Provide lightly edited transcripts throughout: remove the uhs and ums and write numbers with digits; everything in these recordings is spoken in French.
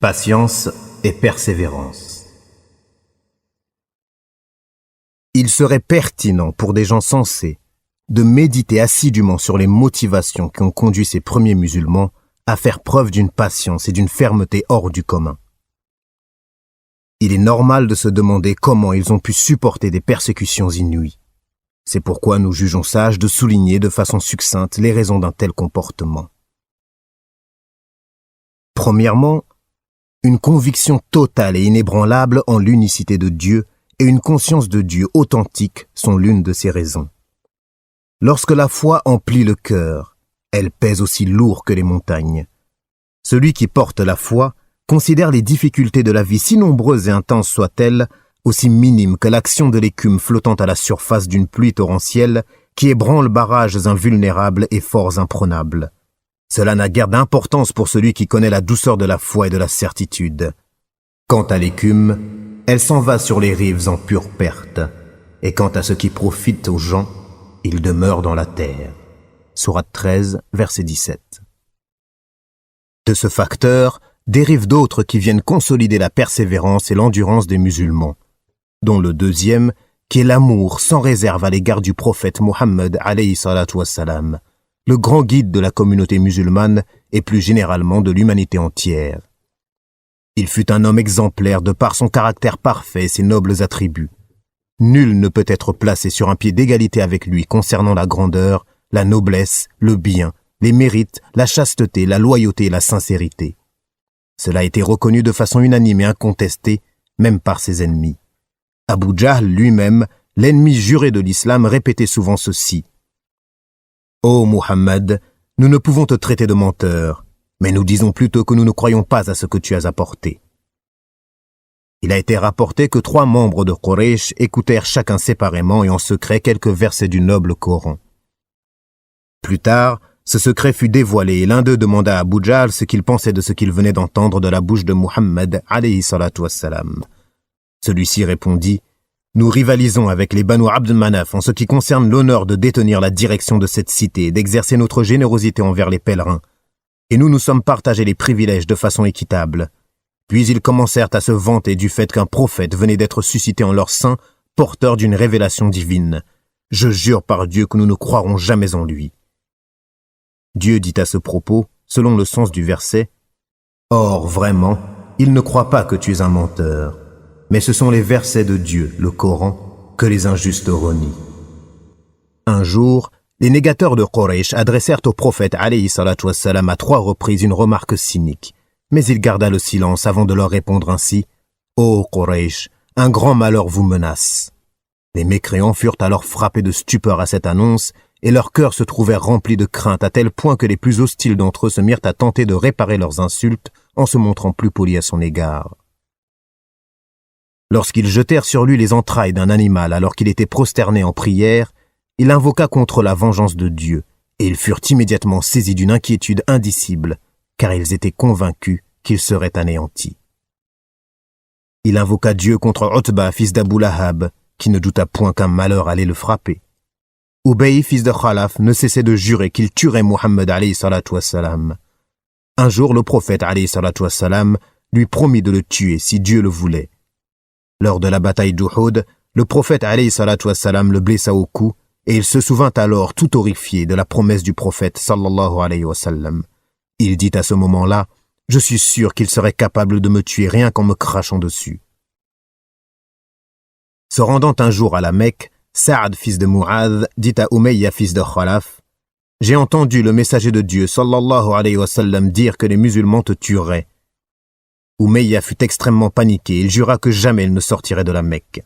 Patience et persévérance. Il serait pertinent pour des gens sensés de méditer assidûment sur les motivations qui ont conduit ces premiers musulmans à faire preuve d'une patience et d'une fermeté hors du commun. Il est normal de se demander comment ils ont pu supporter des persécutions inouïes. C'est pourquoi nous jugeons sage de souligner de façon succincte les raisons d'un tel comportement. Premièrement, une conviction totale et inébranlable en l'unicité de Dieu et une conscience de Dieu authentique sont l'une de ces raisons. Lorsque la foi emplit le cœur, elle pèse aussi lourd que les montagnes. Celui qui porte la foi considère les difficultés de la vie, si nombreuses et intenses soient-elles, aussi minimes que l'action de l'écume flottant à la surface d'une pluie torrentielle qui ébranle barrages invulnérables et forts imprenables. Cela n'a guère d'importance pour celui qui connaît la douceur de la foi et de la certitude. Quant à l'écume, elle s'en va sur les rives en pure perte, et quant à ce qui profite aux gens, il demeure dans la terre. Sourate 13, verset 17. De ce facteur dérivent d'autres qui viennent consolider la persévérance et l'endurance des musulmans, dont le deuxième, qui est l'amour sans réserve à l'égard du prophète Mohammed alayhi salatu wassalam, le grand guide de la communauté musulmane et plus généralement de l'humanité entière. Il fut un homme exemplaire de par son caractère parfait et ses nobles attributs. Nul ne peut être placé sur un pied d'égalité avec lui concernant la grandeur, la noblesse, le bien, les mérites, la chasteté, la loyauté et la sincérité. Cela a été reconnu de façon unanime et incontestée, même par ses ennemis. Abu Jahl lui-même, l'ennemi juré de l'islam, répétait souvent ceci: « Ô Muhammad, nous ne pouvons te traiter de menteur, mais nous disons plutôt que nous ne croyons pas à ce que tu as apporté. » Il a été rapporté que 3 membres de Quraysh écoutèrent chacun séparément et en secret quelques versets du noble Coran. Plus tard, ce secret fut dévoilé et l'un d'eux demanda à Abu Jahl ce qu'il pensait de ce qu'il venait d'entendre de la bouche de Muhammad alayhi salatu wassalam. Celui-ci répondit: « Nous rivalisons avec les Banu Abd Manaf en ce qui concerne l'honneur de détenir la direction de cette cité et d'exercer notre générosité envers les pèlerins. Et nous nous sommes partagés les privilèges de façon équitable. » Puis ils commencèrent à se vanter du fait qu'un prophète venait d'être suscité en leur sein, porteur d'une révélation divine. Je jure par Dieu que nous ne croirons jamais en lui. Dieu dit à ce propos, selon le sens du verset: « Or, vraiment, ils ne croient pas que tu es un menteur. Mais ce sont les versets de Dieu, le Coran, que les injustes renient. » Un jour, les négateurs de Quraysh adressèrent au prophète alayhi salatu wassalam à 3 reprises une remarque cynique, mais il garda le silence avant de leur répondre ainsi: « Ô Quraysh, un grand malheur vous menace. » Les mécréants furent alors frappés de stupeur à cette annonce, et leurs cœurs se trouvèrent remplis de crainte à tel point que les plus hostiles d'entre eux se mirent à tenter de réparer leurs insultes en se montrant plus polis à son égard. Lorsqu'ils jetèrent sur lui les entrailles d'un animal alors qu'il était prosterné en prière, il invoqua contre la vengeance de Dieu, et ils furent immédiatement saisis d'une inquiétude indicible, car ils étaient convaincus qu'ils seraient anéantis. Il invoqua Dieu contre Utba, fils d'Abu Lahab, qui ne douta point qu'un malheur allait le frapper. Ubay, fils de Khalaf, ne cessait de jurer qu'il tuerait Muhammad alayhi salatu wassalam. Un jour, le prophète alayhi salatu wassalam lui promit de le tuer si Dieu le voulait. Lors de la bataille d'Uhud, le prophète alayhi salatu wassalam le blessa au cou et il se souvint alors tout horrifié de la promesse du prophète sallallahu alayhi wa sallam. Il dit à ce moment-là: « Je suis sûr qu'il serait capable de me tuer rien qu'en me crachant dessus. » Se rendant un jour à la Mecque, Saad, fils de Mu'adh, dit à Umayya, fils de Khalaf: « J'ai entendu le messager de Dieu sallallahu alayhi wa sallam dire que les musulmans te tueraient. » Umayya fut extrêmement paniqué et il jura que jamais il ne sortirait de la Mecque.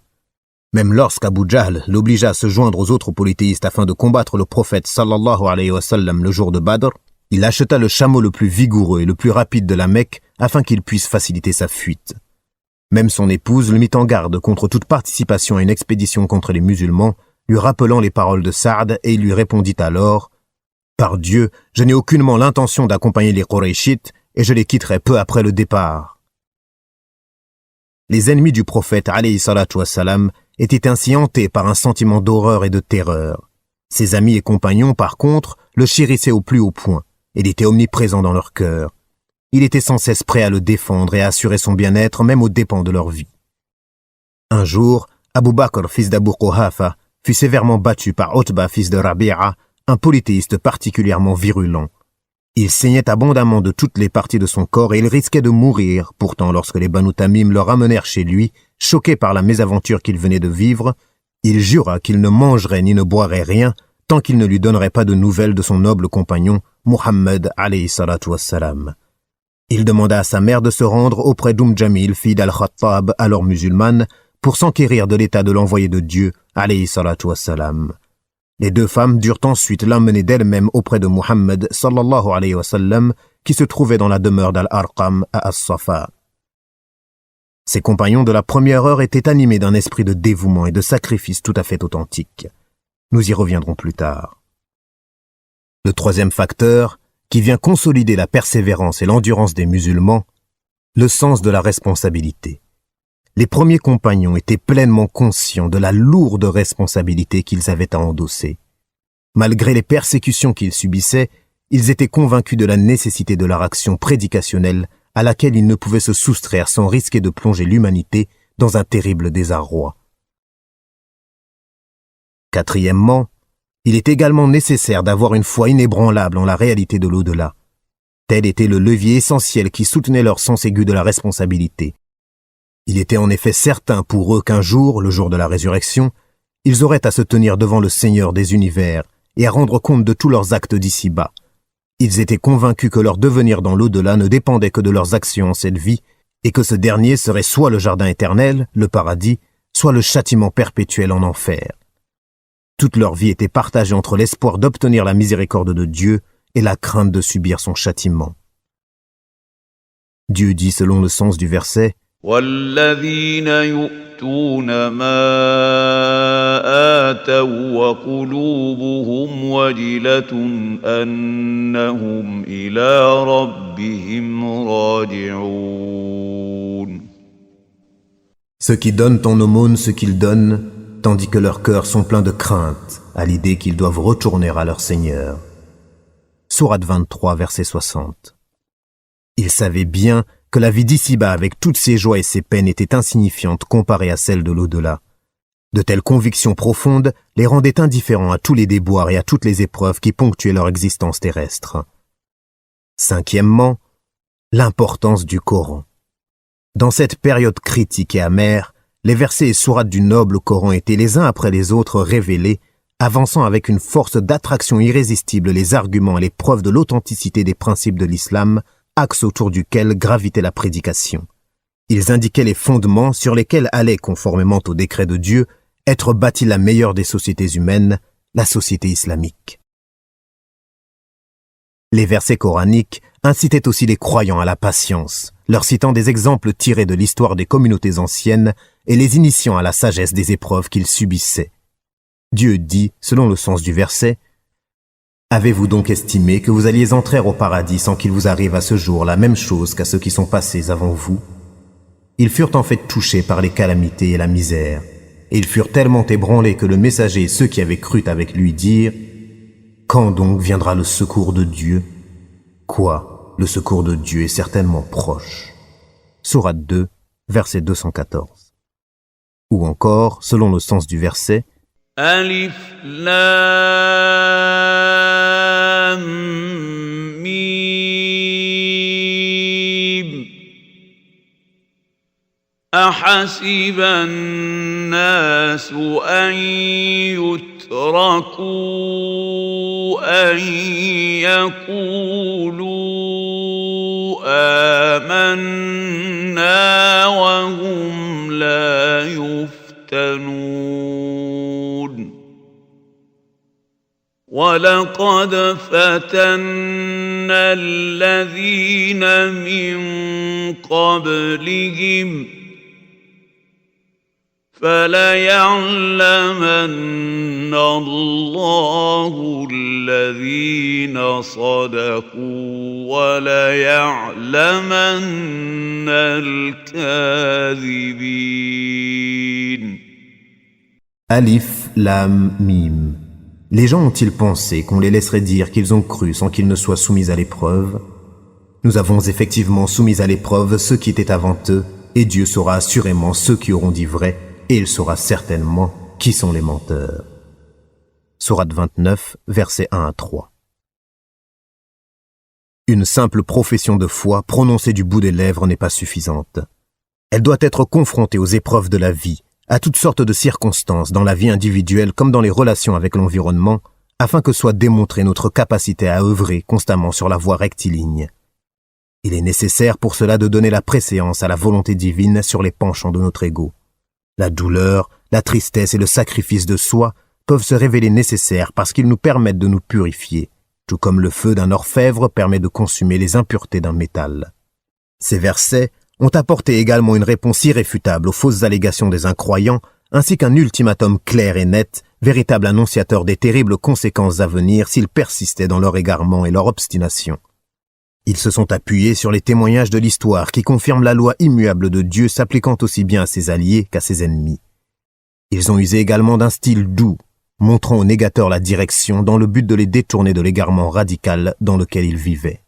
Même lorsqu'Abu Jahl l'obligea à se joindre aux autres polythéistes afin de combattre le prophète sallallahu alayhi wa sallam le jour de Badr, il acheta le chameau le plus vigoureux et le plus rapide de la Mecque afin qu'il puisse faciliter sa fuite. Même son épouse le mit en garde contre toute participation à une expédition contre les musulmans, lui rappelant les paroles de Saad, et il lui répondit alors: « Par Dieu, je n'ai aucunement l'intention d'accompagner les Qurayshites et je les quitterai peu après le départ. » Les ennemis du prophète alayhi salatu wassalam étaient ainsi hantés par un sentiment d'horreur et de terreur. Ses amis et compagnons, par contre, le chérissaient au plus haut point. Il était omniprésent dans leur cœur. il était sans cesse prêt à le défendre et à assurer son bien-être même aux dépens de leur vie. Un jour, Abu Bakr, fils d'Abu Quhafa, fut sévèrement battu par Utba, fils de Rabi'a, un polythéiste particulièrement virulent. Il saignait abondamment de toutes les parties de son corps et il risquait de mourir. Pourtant, lorsque les Banu Tamim le ramenèrent chez lui, choqué par la mésaventure qu'il venait de vivre, il jura qu'il ne mangerait ni ne boirait rien tant qu'il ne lui donnerait pas de nouvelles de son noble compagnon, Muhammad alayhi salatu wassalam. Il demanda à sa mère de se rendre auprès Jamil, fille d'Al-Khattab, alors musulmane, pour s'enquérir de l'état de l'envoyé de Dieu, alayhi salatu wassalam. Les deux femmes durent ensuite l'emmener d'elles-mêmes auprès de Muhammad, sallallahu alayhi wa sallam, qui se trouvait dans la demeure d'Al-Arqam à As-Safa. Ses compagnons de la première heure étaient animés d'un esprit de dévouement et de sacrifice tout à fait authentique. Nous y reviendrons plus tard. Le troisième facteur, qui vient consolider la persévérance et l'endurance des musulmans, le sens de la responsabilité. Les premiers compagnons étaient pleinement conscients de la lourde responsabilité qu'ils avaient à endosser. Malgré les persécutions qu'ils subissaient, ils étaient convaincus de la nécessité de leur action prédicationnelle à laquelle ils ne pouvaient se soustraire sans risquer de plonger l'humanité dans un terrible désarroi. Quatrièmement, il est également nécessaire d'avoir une foi inébranlable en la réalité de l'au-delà. Tel était le levier essentiel qui soutenait leur sens aigu de la responsabilité. Il était en effet certain pour eux qu'un jour, le jour de la résurrection, ils auraient à se tenir devant le Seigneur des univers et à rendre compte de tous leurs actes d'ici-bas. Ils étaient convaincus que leur devenir dans l'au-delà ne dépendait que de leurs actions en cette vie et que ce dernier serait soit le jardin éternel, le paradis, soit le châtiment perpétuel en enfer. Toute leur vie était partagée entre l'espoir d'obtenir la miséricorde de Dieu et la crainte de subir son châtiment. Dieu dit selon le sens du verset: وَالَّذِينَ يُؤْتُونَ مَا آتَوا وَقُلُوبُهُمْ وَجِلَةٌ أَنَّهُمْ إِلَى رَبِّهِمْ راجعون. Ceux qui donnent en aumône ce qu'ils donnent, tandis que leurs cœurs sont pleins de crainte à l'idée qu'ils doivent retourner à leur Seigneur. Sourate 23, verset 60. Ils savaient bien que la vie d'ici-bas avec toutes ses joies et ses peines était insignifiante comparée à celle de l'au-delà. De telles convictions profondes les rendaient indifférents à tous les déboires et à toutes les épreuves qui ponctuaient leur existence terrestre. Cinquièmement, l'importance du Coran. Dans cette période critique et amère, les versets et sourates du noble Coran étaient les uns après les autres révélés, avançant avec une force d'attraction irrésistible les arguments et les preuves de l'authenticité des principes de l'islam, axe autour duquel gravitait la prédication. Ils indiquaient les fondements sur lesquels allait, conformément au décret de Dieu, être bâtie la meilleure des sociétés humaines, la société islamique. Les versets coraniques incitaient aussi les croyants à la patience, leur citant des exemples tirés de l'histoire des communautés anciennes et les initiant à la sagesse des épreuves qu'ils subissaient. Dieu dit, selon le sens du verset: « Avez-vous donc estimé que vous alliez entrer au paradis sans qu'il vous arrive à ce jour la même chose qu'à ceux qui sont passés avant vous ? Ils furent en fait touchés par les calamités et la misère, et ils furent tellement ébranlés que le messager et ceux qui avaient cru avec lui dirent: Quand donc viendra le secours de Dieu ? Quoi, le secours de Dieu est certainement proche. » Sourate 2, verset 214. Ou encore, selon le sens du verset, Alif Lam Mim أحسب الناس أن يتركوا أن يقولوا آمنا وهم لا يفتنون ولقد فتنا الذين من قبلهم فليعلمن الله الذين صدقوا وليعلمن الكاذبين. Alif, Lam, Mim. Les gens ont-ils pensé qu'on les laisserait dire qu'ils ont cru sans qu'ils ne soient soumis à l'épreuve ? Nous avons effectivement soumis à l'épreuve ceux qui étaient avant eux, et Dieu saura assurément ceux qui auront dit vrai, et il saura certainement qui sont les menteurs. Sourate 29, versets 1 à 3. Une simple profession de foi prononcée du bout des lèvres n'est pas suffisante. Elle doit être confrontée aux épreuves de la vie, à toutes sortes de circonstances dans la vie individuelle comme dans les relations avec l'environnement, afin que soit démontrée notre capacité à œuvrer constamment sur la voie rectiligne. Il est nécessaire pour cela de donner la préséance à la volonté divine sur les penchants de notre ego. La douleur, la tristesse et le sacrifice de soi peuvent se révéler nécessaires parce qu'ils nous permettent de nous purifier, tout comme le feu d'un orfèvre permet de consumer les impuretés d'un métal. Ces versets ont apporté également une réponse irréfutable aux fausses allégations des incroyants, ainsi qu'un ultimatum clair et net, véritable annonciateur des terribles conséquences à venir s'ils persistaient dans leur égarement et leur obstination. Ils se sont appuyés sur les témoignages de l'histoire qui confirment la loi immuable de Dieu s'appliquant aussi bien à ses alliés qu'à ses ennemis. Ils ont usé également d'un style doux, montrant aux négateurs la direction dans le but de les détourner de l'égarement radical dans lequel ils vivaient.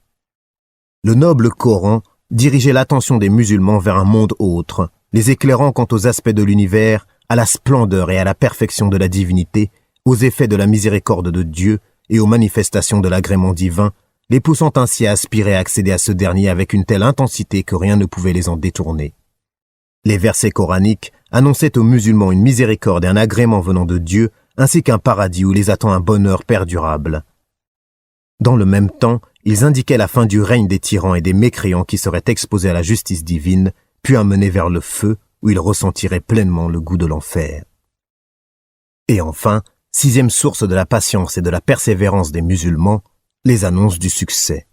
Le noble Coran dirigeait l'attention des musulmans vers un monde autre, les éclairant quant aux aspects de l'univers, à la splendeur et à la perfection de la divinité, aux effets de la miséricorde de Dieu et aux manifestations de l'agrément divin, les poussant ainsi à aspirer à accéder à ce dernier avec une telle intensité que rien ne pouvait les en détourner. Les versets coraniques annonçaient aux musulmans une miséricorde et un agrément venant de Dieu, ainsi qu'un paradis où les attend un bonheur perdurable. Dans le même temps, ils indiquaient la fin du règne des tyrans et des mécréants qui seraient exposés à la justice divine, puis amenés vers le feu, où ils ressentiraient pleinement le goût de l'enfer. Et enfin, sixième source de la patience et de la persévérance des musulmans, les annonces du succès.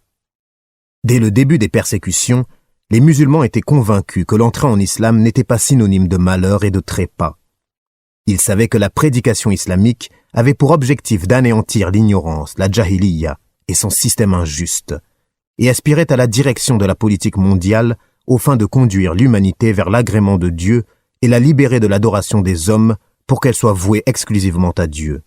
Dès le début des persécutions, les musulmans étaient convaincus que l'entrée en islam n'était pas synonyme de malheur et de trépas. Ils savaient que la prédication islamique avait pour objectif d'anéantir l'ignorance, la jahiliya et son système injuste, et aspiraient à la direction de la politique mondiale aux fins de conduire l'humanité vers l'agrément de Dieu et la libérer de l'adoration des hommes pour qu'elle soit vouée exclusivement à Dieu.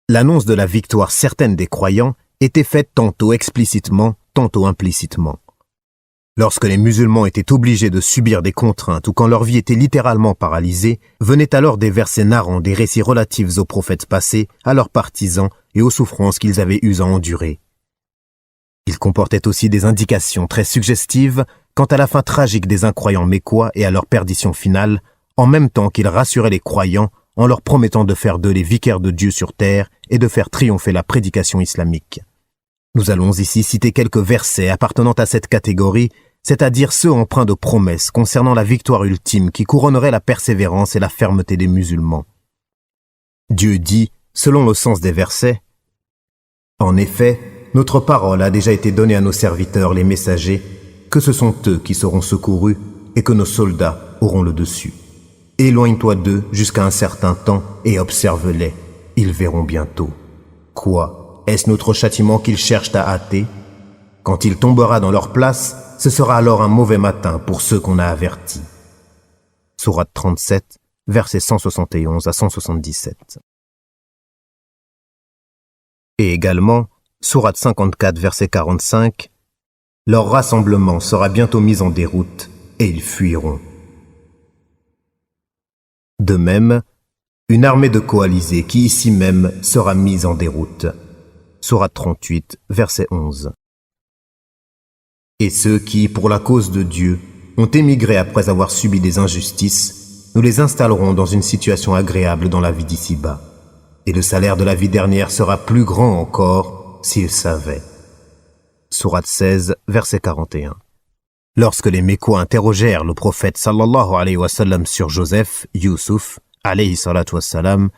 L'annonce de la victoire certaine des croyants était faite tantôt explicitement, tantôt implicitement. Lorsque les musulmans étaient obligés de subir des contraintes ou quand leur vie était littéralement paralysée, venaient alors des versets narrant des récits relatifs aux prophètes passés, à leurs partisans et aux souffrances qu'ils avaient eues à endurer. Ils comportaient aussi des indications très suggestives quant à la fin tragique des incroyants mécois et à leur perdition finale, en même temps qu'ils rassuraient les croyants en leur promettant de faire d'eux les vicaires de Dieu sur terre et de faire triompher la prédication islamique. Nous allons ici citer quelques versets appartenant à cette catégorie, c'est-à-dire ceux empreints de promesses concernant la victoire ultime qui couronnerait la persévérance et la fermeté des musulmans. Dieu dit, selon le sens des versets, « En effet, notre parole a déjà été donnée à nos serviteurs, les messagers, que ce sont eux qui seront secourus et que nos soldats auront le dessus. Éloigne-toi d'eux jusqu'à un certain temps et observe-les, ils verront bientôt. Quoi, est-ce notre châtiment qu'ils cherchent à hâter? Quand il tombera dans leur place, ce sera alors un mauvais matin pour ceux qu'on a avertis. » Sourate 37, versets 171 à 177. Et également, Sourate 54, verset 45, « Leur rassemblement sera bientôt mis en déroute, et ils fuiront. » De même, une armée de coalisés qui ici même sera mise en déroute. Sourate 38, verset 11. Et ceux qui, pour la cause de Dieu, ont émigré après avoir subi des injustices, nous les installerons dans une situation agréable dans la vie d'ici-bas. Et le salaire de la vie dernière sera plus grand encore s'ils savaient. Sourate 16, verset 41. Lorsque les Mécois interrogèrent le prophète sallallahu alayhi wa sallam sur Joseph, Youssouf, alayhi salatu wa salam,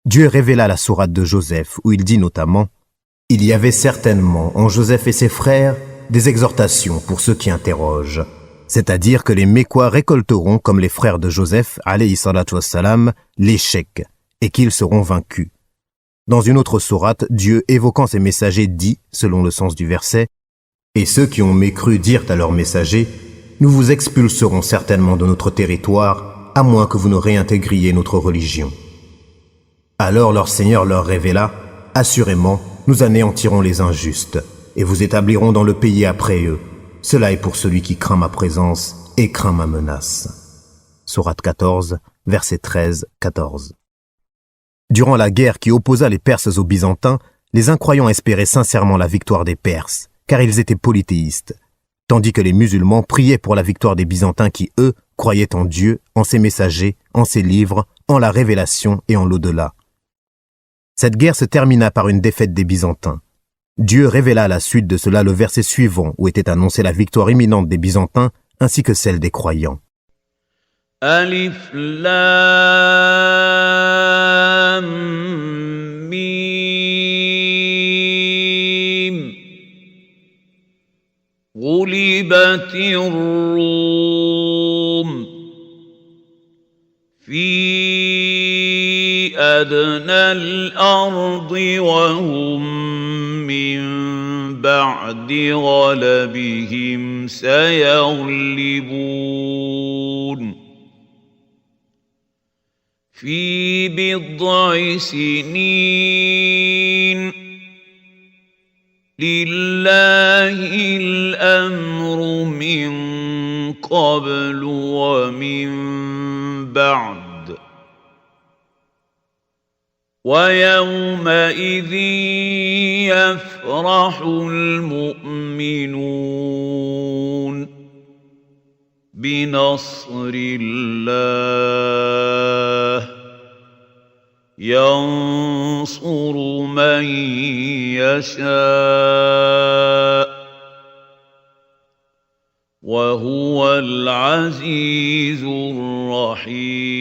Dieu révéla la sourate de Joseph où il dit notamment « Il y avait certainement en Joseph et ses frères des exhortations pour ceux qui interrogent. » C'est-à-dire que les Mécois récolteront, comme les frères de Joseph, alayhi salatu wa salam, l'échec et qu'ils seront vaincus. Dans une autre sourate, Dieu, évoquant ses messagers, dit, selon le sens du verset, « Et ceux qui ont mécru dirent à leurs messagers, nous vous expulserons certainement de notre territoire, à moins que vous ne réintégriez notre religion. » Alors leur Seigneur leur révéla, « Assurément, nous anéantirons les injustes. et vous établiront dans le pays après eux. Cela est pour celui qui craint ma présence et craint ma menace. Sourate 14, versets 13-14. Durant la guerre qui opposa les Perses aux Byzantins, les incroyants espéraient sincèrement la victoire des Perses, car ils étaient polythéistes, tandis que les musulmans priaient pour la victoire des Byzantins qui, eux, croyaient en Dieu, en ses messagers, en ses livres, en la révélation et en l'au-delà. Cette guerre se termina par une défaite des Byzantins. Dieu révéla à la suite de cela le verset suivant où était annoncée la victoire imminente des Byzantins ainsi que celle des croyants. Alif Lam Mim Ghulibatir Rum Fi adna al-ardi wa hum من بعد غلبهم سيغلبون في بضع سنين لله الأمر من قبل ومن بعد ويومئذ يفرح المؤمنون بنصر الله ينصر من يشاء وهو العزيز الرحيم.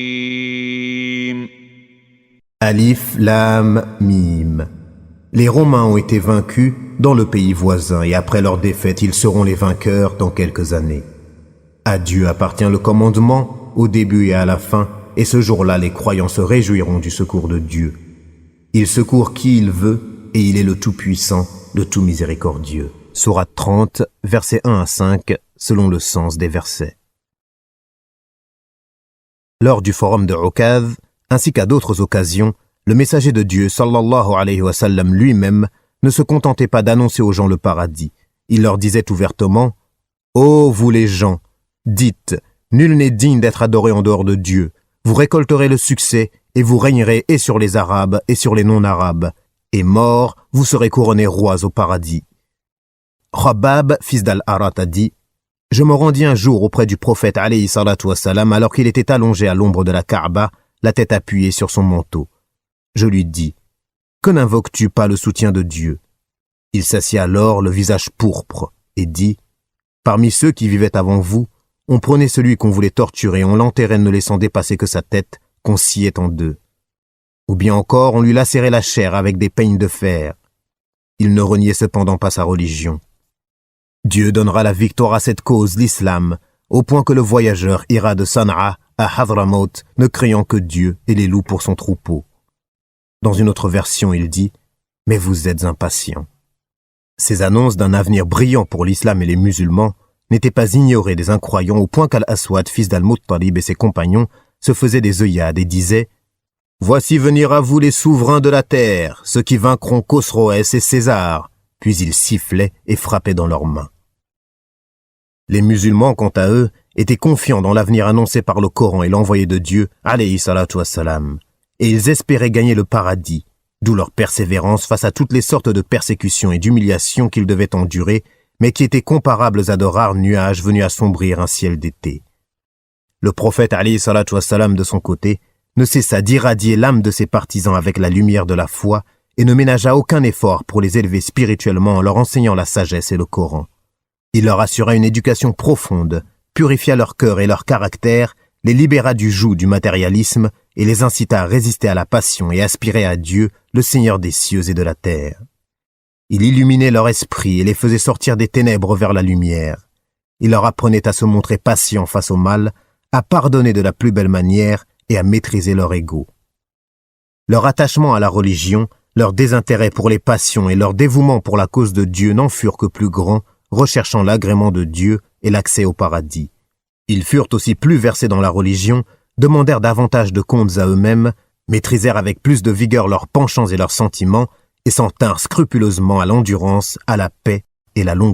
Alif, Lam, Mim. Les Romains ont été vaincus dans le pays voisin et après leur défaite, ils seront les vainqueurs dans quelques années. À Dieu appartient le commandement au début et à la fin, et ce jour-là, les croyants se réjouiront du secours de Dieu. Il secourt qui il veut et il est le Tout-Puissant, le Tout Miséricordieux. Sourate 30, versets 1 à 5, selon le sens des versets. Lors du forum de Ukaz, ainsi qu'à d'autres occasions, le messager de Dieu, sallallahu alayhi wa sallam, lui-même, ne se contentait pas d'annoncer aux gens le paradis. Il leur disait ouvertement « Ô vous les gens, dites, nul n'est digne d'être adoré en dehors de Dieu. Vous récolterez le succès et vous régnerez et sur les Arabes et sur les non-Arabes. Et mort, vous serez couronnés rois au paradis. » Khabbab, fils d'Al-Arat, a dit « Je me rendis un jour auprès du prophète alayhi salatu wa salam alors qu'il était allongé à l'ombre de la Kaaba, la tête appuyée sur son manteau. Je lui dis, « Que n'invoques-tu pas le soutien de Dieu ?» Il s'assit alors, le visage pourpre, et dit, « Parmi ceux qui vivaient avant vous, on prenait celui qu'on voulait torturer, on l'enterrait ne laissant dépasser que sa tête, qu'on sciait en deux. Ou bien encore, on lui lacérait la chair avec des peignes de fer. Il ne reniait cependant pas sa religion. Dieu donnera la victoire à cette cause, l'islam, au point que le voyageur ira de San'a à Hadramaut, ne craignant que Dieu et les loups pour son troupeau. » Dans une autre version, il dit « Mais vous êtes impatients. » Ces annonces d'un avenir brillant pour l'islam et les musulmans n'étaient pas ignorées des incroyants au point qu'Al-Aswad, fils d'Al-Muttalib et ses compagnons, se faisaient des œillades et disaient « Voici venir à vous les souverains de la terre, ceux qui vaincront Khosroès et César. » Puis ils sifflaient et frappaient dans leurs mains. Les musulmans, quant à eux, étaient confiants dans l'avenir annoncé par le Coran et l'envoyé de Dieu, alayhi salatu wassalam, et ils espéraient gagner le paradis, d'où leur persévérance face à toutes les sortes de persécutions et d'humiliations qu'ils devaient endurer, mais qui étaient comparables à de rares nuages venus assombrir un ciel d'été. Le prophète, alayhi salatu wassalam, de son côté, ne cessa d'irradier l'âme de ses partisans avec la lumière de la foi et ne ménagea aucun effort pour les élever spirituellement en leur enseignant la sagesse et le Coran. Il leur assura une éducation profonde, purifia leur cœur et leur caractère, les libéra du joug du matérialisme et les incita à résister à la passion et aspirer à Dieu, le Seigneur des cieux et de la terre. Il illuminait leur esprit et les faisait sortir des ténèbres vers la lumière. Il leur apprenait à se montrer patients face au mal, à pardonner de la plus belle manière et à maîtriser leur ego. Leur attachement à la religion, leur désintérêt pour les passions et leur dévouement pour la cause de Dieu n'en furent que plus grands, recherchant l'agrément de Dieu et l'accès au paradis. Ils furent aussi plus versés dans la religion, demandèrent davantage de comptes à eux-mêmes, maîtrisèrent avec plus de vigueur leurs penchants et leurs sentiments, et s'en tinrent scrupuleusement à l'endurance, à la paix et la longanimité.